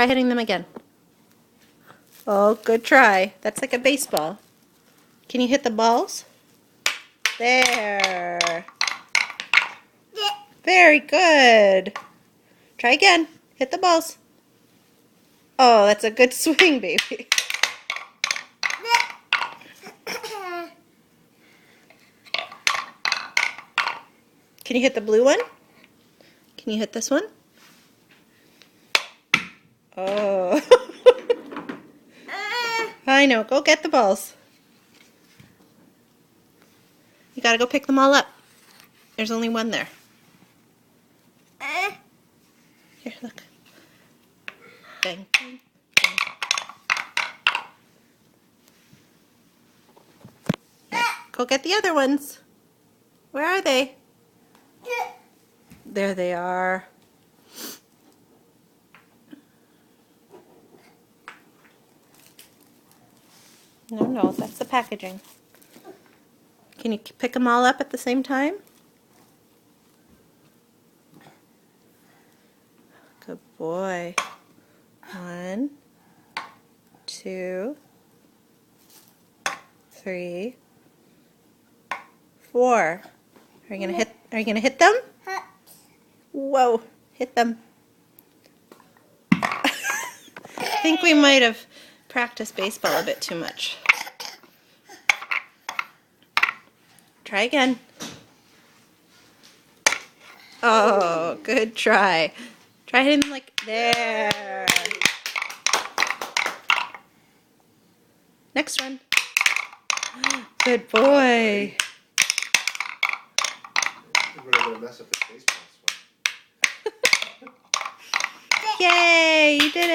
Try hitting them again. Oh, good try. That's like a baseball. Can you hit the balls? There. Very good. Try again. Hit the balls. Oh, that's a good swing, baby. Can you hit the blue one? Can you hit this one? Oh. I know. Go get the balls. You gotta go pick them all up. There's only one there. Here, look. Bang, bang, bang. Yeah. Go get the other ones. Where are they? There they are. No, that's the packaging. Can you pick them all up at the same time? Good boy. 1, 2, 3, 4. Are you gonna hit them? Whoa, hit them. I think we might have practiced baseball a bit too much. Try again. Oh, good try. Try hitting them like there. Next one. Good boy. Yay, you did it.